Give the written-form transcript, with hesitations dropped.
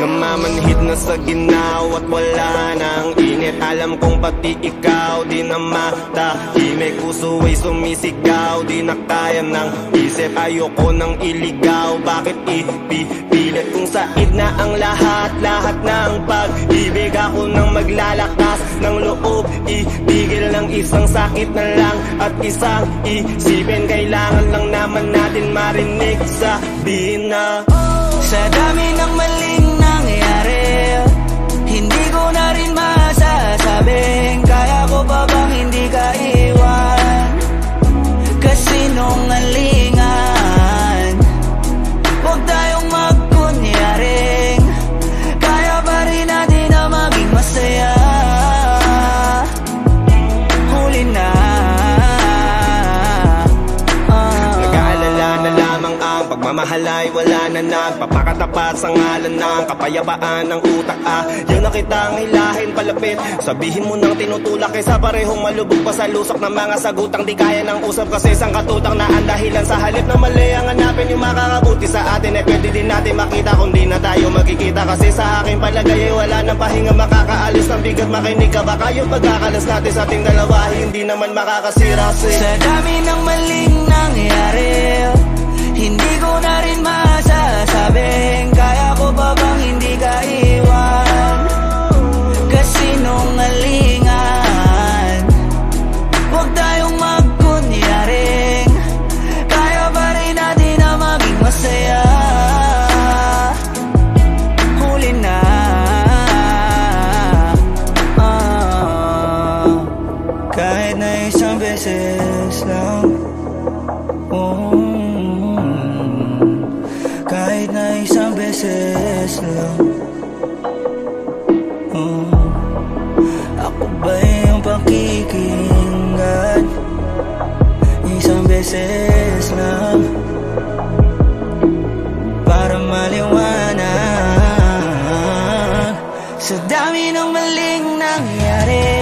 Namamanhid na sa ginaw at wala nang init. Alam kong pati ikaw di na matahimik. Puso ay sumisigaw, di na kaya ng isip. Ayoko nang iligaw, bakit ipipilit? Kung said na ang lahat ng pag-ibig. Ako nang maglalakas ng loob, ibigil ng isang sakit na lang at isang isipin. Kailangan lang naman natin marinig, sabihin na sa dami ng maling nangyari, hindi ko na rin masasabing kaya ko pa bang hindi ka iwan. Kasinungalingan, huwag tayong magkunyaring kaya pa rin natin na maging masaya. Huli na, nag-aalala na lamang ang pagmamahal ay wala na nagpapakatapat sa ngalan ng kapayapaan ng utak. Ayaw na kitang hilahin palapit, sabihin mo nang tinutulak kaysa parehong malubog pa sa lusok ng mga sagutang di kaya ng usap kasi isang katutang na ang dahilan. Sa halip na mali ang hanapin yung makakabuti sa atin, eh pwede din natin makita kung di na tayo magkikita. Kasi sa aking palagay ay wala nang pahinga makakaalis ng bigat. Makinig ka baka yung pagkakalas natin sa ating dalawa hindi naman makakasira kasi sa dami ng maling nangyari, hindi ko na rin masasabing kaya ko pa bang hindi ka iwan. Kasinungalingan, huwag tayong magkunyaring kaya pa rin natin na maging masaya. Huli na, kahit na isang beses lang, kahit na isang beses lang. Ako ba yung pakikinggan? Isang beses lang para maliwanag sa dami ng maling nangyari.